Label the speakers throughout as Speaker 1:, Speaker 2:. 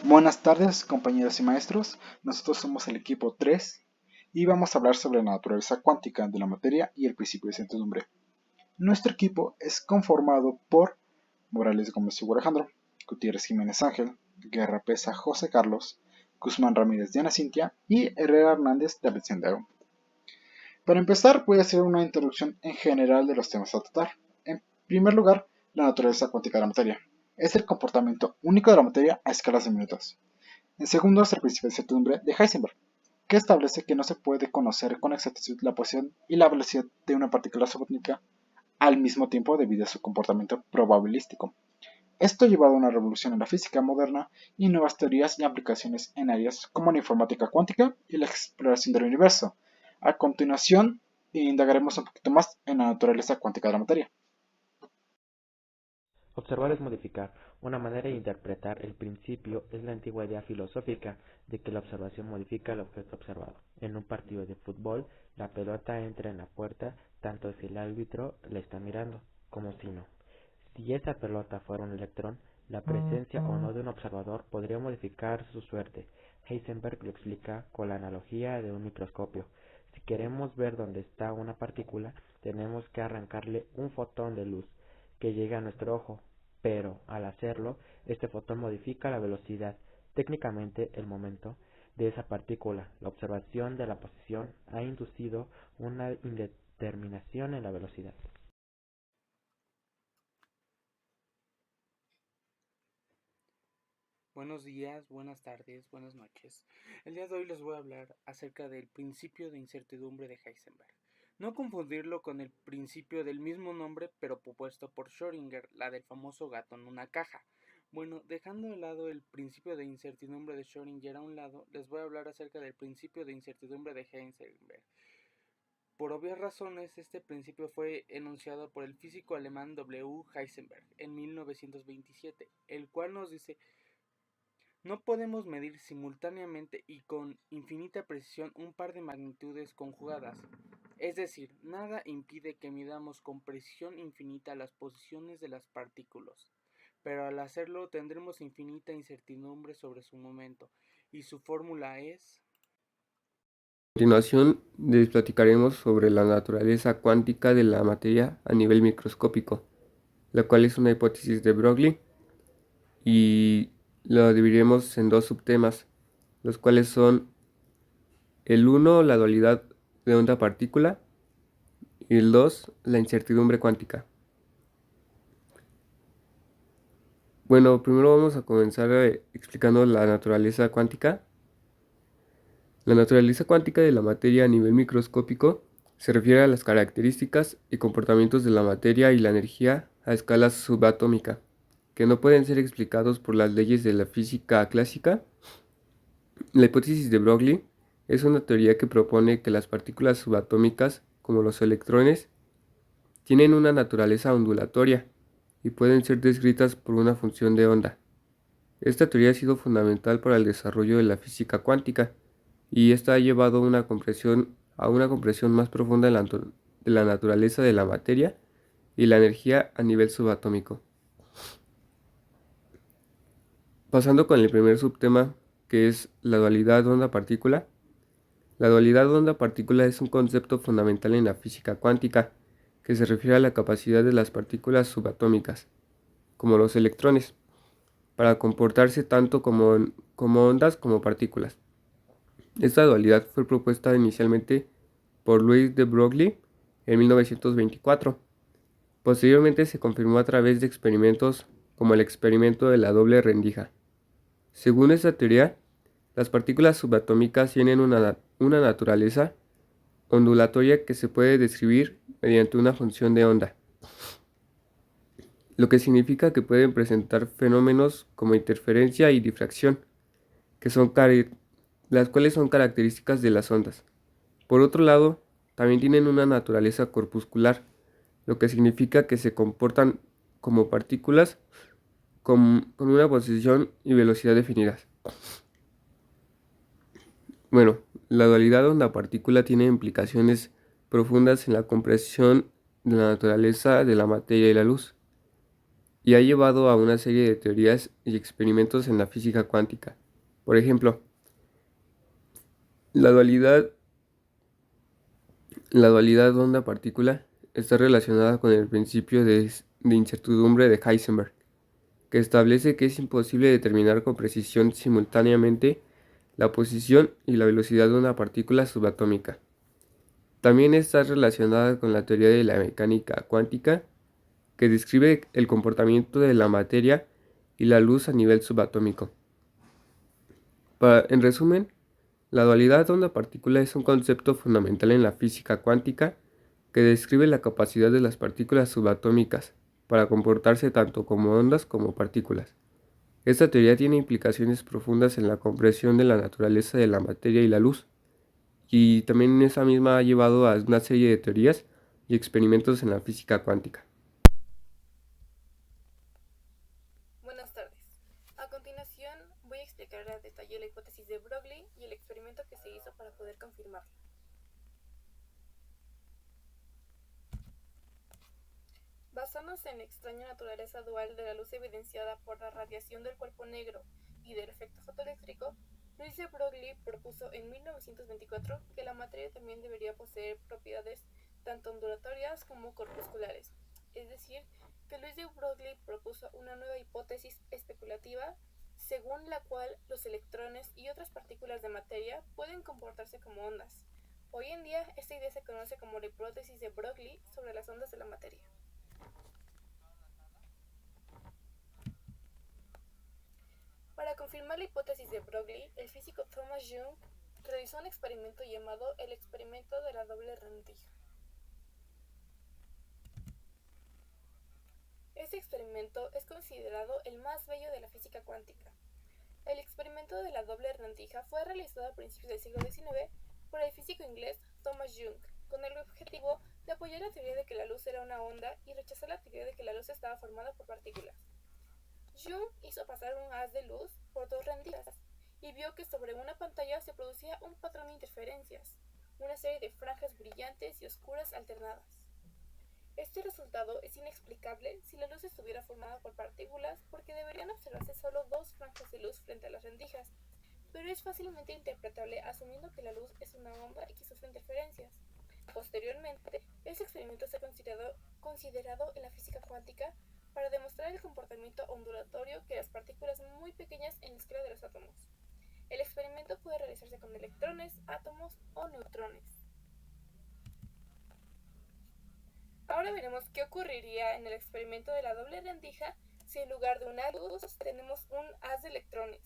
Speaker 1: Buenas tardes, compañeros y maestros. Nosotros somos el equipo 3 y vamos a hablar sobre la naturaleza cuántica de la materia y el principio de certidumbre. Nuestro equipo es conformado por Morales Gómez y Alejandro, Gutiérrez Jiménez Ángel, Guerra Pesa José Carlos, Guzmán Ramírez Diana Cintia y Herrera Hernández David Sendero. Para empezar, voy a hacer una introducción en general de los temas a tratar. En primer lugar, la naturaleza cuántica de la materia. Es el comportamiento único de la materia a escalas de minutos. En segundo, es el principio de certidumbre de Heisenberg, que establece que no se puede conocer con exactitud la posición y la velocidad de una partícula subatómica al mismo tiempo debido a su comportamiento probabilístico. Esto ha llevado a una revolución en la física moderna y nuevas teorías y aplicaciones en áreas como la informática cuántica y la exploración del universo. A continuación, indagaremos un poquito más en la naturaleza cuántica de la materia.
Speaker 2: Observar es modificar. Una manera de interpretar el principio es la antigua idea filosófica de que la observación modifica el objeto observado. En un partido de fútbol, la pelota entra en la puerta tanto si el árbitro la está mirando como si no. Si esa pelota fuera un electrón, la presencia o no de un observador podría modificar su suerte. Heisenberg lo explica con la analogía de un microscopio. Si queremos ver dónde está una partícula, tenemos que arrancarle un fotón de luz que llega a nuestro ojo, pero al hacerlo, este fotón modifica la velocidad, técnicamente el momento, de esa partícula. La observación de la posición ha inducido una indeterminación en la velocidad.
Speaker 3: Buenos días, buenas tardes, buenas noches. El día de hoy les voy a hablar acerca del principio de incertidumbre de Heisenberg. No confundirlo con el principio del mismo nombre pero propuesto por Schrödinger, la del famoso gato en una caja. Bueno, dejando de lado el principio de incertidumbre de Schrödinger a un lado, les voy a hablar acerca del principio de incertidumbre de Heisenberg. Por obvias razones, este principio fue enunciado por el físico alemán W. Heisenberg en 1927, el cual nos dice: no podemos medir simultáneamente y con infinita precisión un par de magnitudes conjugadas. Es decir, nada impide que midamos con precisión infinita las posiciones de las partículas, pero al hacerlo tendremos infinita incertidumbre sobre su momento, y su fórmula es...
Speaker 4: A continuación, les platicaremos sobre la naturaleza cuántica de la materia a nivel microscópico, la cual es una hipótesis de Broglie, y lo dividiremos en dos subtemas, los cuales son el uno, la dualidad de onda-partícula, y el 2, la incertidumbre cuántica. Bueno, primero vamos a comenzar explicando la naturaleza cuántica. La naturaleza cuántica de la materia a nivel microscópico se refiere a las características y comportamientos de la materia y la energía a escala subatómica, que no pueden ser explicados por las leyes de la física clásica. La hipótesis de Broglie es una teoría que propone que las partículas subatómicas, como los electrones, tienen una naturaleza ondulatoria y pueden ser descritas por una función de onda. Esta teoría ha sido fundamental para el desarrollo de la física cuántica, y esta ha llevado a una comprensión más profunda de la naturaleza de la materia y la energía a nivel subatómico. Pasando con el primer subtema, que es la dualidad onda-partícula. La dualidad onda-partícula es un concepto fundamental en la física cuántica, que se refiere a la capacidad de las partículas subatómicas, como los electrones, para comportarse tanto como ondas como partículas. Esta dualidad fue propuesta inicialmente por Louis de Broglie en 1924. Posteriormente se confirmó a través de experimentos como el experimento de la doble rendija. Según esta teoría, las partículas subatómicas tienen una naturaleza ondulatoria que se puede describir mediante una función de onda, lo que significa que pueden presentar fenómenos como interferencia y difracción, que las cuales son características de las ondas. Por otro lado, también tienen una naturaleza corpuscular, lo que significa que se comportan como partículas con una posición y velocidad definidas. Bueno, la dualidad onda-partícula tiene implicaciones profundas en la comprensión de la naturaleza de la materia y la luz. y ha llevado a una serie de teorías y experimentos en la física cuántica. Por ejemplo, la dualidad onda-partícula está relacionada con el principio de incertidumbre de Heisenberg, que establece que es imposible determinar con precisión simultáneamente la posición y la velocidad de una partícula subatómica. También está relacionada con la teoría de la mecánica cuántica, que describe el comportamiento de la materia y la luz a nivel subatómico. En resumen, la dualidad onda-partícula es un concepto fundamental en la física cuántica que describe la capacidad de las partículas subatómicas para comportarse tanto como ondas como partículas. Esta teoría tiene implicaciones profundas en la comprensión de la naturaleza de la materia y la luz, y también esa misma ha llevado a una serie de teorías y experimentos en la física cuántica.
Speaker 5: Buenas tardes. A continuación voy a explicar a detalle la hipótesis de Broglie y el experimento que se hizo para poder confirmarla. Basándose en la extraña naturaleza dual de la luz evidenciada por la radiación del cuerpo negro y del efecto fotoeléctrico, Louis de Broglie propuso en 1924 que la materia también debería poseer propiedades tanto ondulatorias como corpusculares, es decir, que Louis de Broglie propuso una nueva hipótesis especulativa según la cual los electrones y otras partículas de materia pueden comportarse como ondas. Hoy en día, esta idea se conoce como la hipótesis de Broglie sobre las ondas de la materia. Para confirmar la hipótesis de Broglie, el físico Thomas Young realizó un experimento llamado el experimento de la doble rendija. Este experimento es considerado el más bello de la física cuántica. El experimento de la doble rendija fue realizado a principios del siglo XIX por el físico inglés Thomas Young, con el objetivo de apoyar la teoría de que la luz era una onda y rechazar la teoría de que la luz estaba formada por partículas. Young hizo pasar un haz de luz por dos rendijas y vio que sobre una pantalla se producía un patrón de interferencias, una serie de franjas brillantes y oscuras alternadas. Este resultado es inexplicable si la luz estuviera formada por partículas porque deberían observarse solo dos franjas de luz frente a las rendijas, pero es fácilmente interpretable asumiendo que la luz es una onda y que sufre interferencias. Posteriormente, este experimento se ha considerado en la física cuántica para demostrar el comportamiento ondulatorio de las partículas muy pequeñas en la escala de los átomos. El experimento puede realizarse con electrones, átomos o neutrones. Ahora veremos qué ocurriría en el experimento de la doble rendija si en lugar de una luz tenemos un haz de electrones.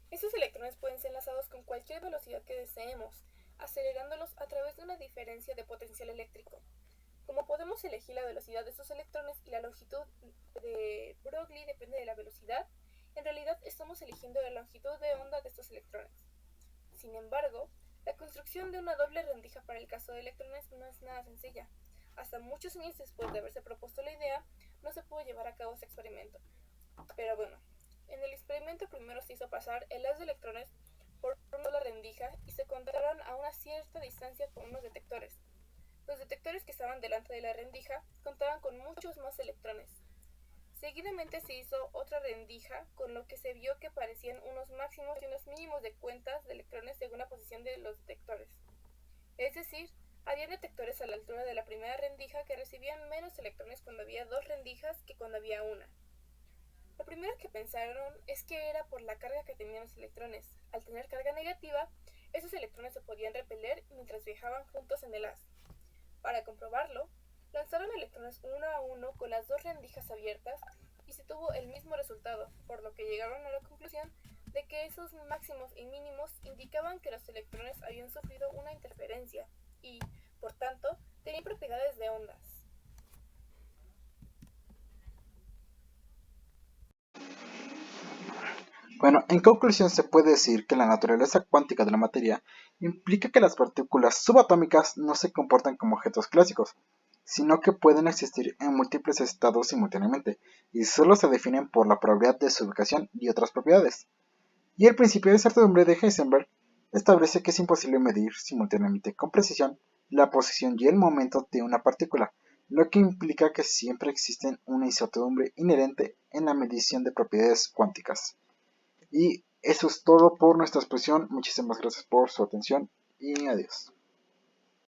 Speaker 5: Estos electrones pueden ser lanzados con cualquier velocidad que deseemos, acelerándolos a través de una diferencia de potencial eléctrico. Como podemos elegir la velocidad de estos electrones y la longitud de Broglie depende de la velocidad, en realidad estamos eligiendo la longitud de onda de estos electrones. Sin embargo, la construcción de una doble rendija para el caso de electrones no es nada sencilla. Hasta muchos años después de haberse propuesto la idea, no se pudo llevar a cabo este experimento. Pero bueno, en el experimento primero se hizo pasar el haz de electrones por una doble rendija y se contaron a una cierta distancia con unos detectores. Los detectores que estaban delante de la rendija contaban con muchos más electrones. Seguidamente se hizo otra rendija, con lo que se vio que aparecían unos máximos y unos mínimos de cuentas de electrones según la posición de los detectores. Es decir, había detectores a la altura de la primera rendija que recibían menos electrones cuando había dos rendijas que cuando había una. Lo primero que pensaron es que era por la carga que tenían los electrones. Al tener carga negativa, esos electrones se podían repeler mientras viajaban juntos en el haz. Para comprobarlo, lanzaron electrones uno a uno con las dos rendijas abiertas y se tuvo el mismo resultado, por lo que llegaron a la conclusión de que esos máximos y mínimos indicaban que los electrones habían sufrido una interferencia y, por tanto, tenían propiedades de ondas.
Speaker 1: Bueno, en conclusión se puede decir que la naturaleza cuántica de la materia implica que las partículas subatómicas no se comportan como objetos clásicos, sino que pueden existir en múltiples estados simultáneamente y solo se definen por la probabilidad de su ubicación y otras propiedades. Y el principio de certidumbre de Heisenberg establece que es imposible medir simultáneamente con precisión la posición y el momento de una partícula, lo que implica que siempre existe una incertidumbre inherente en la medición de propiedades cuánticas. Y eso es todo por nuestra exposición. Muchísimas gracias por su atención y adiós.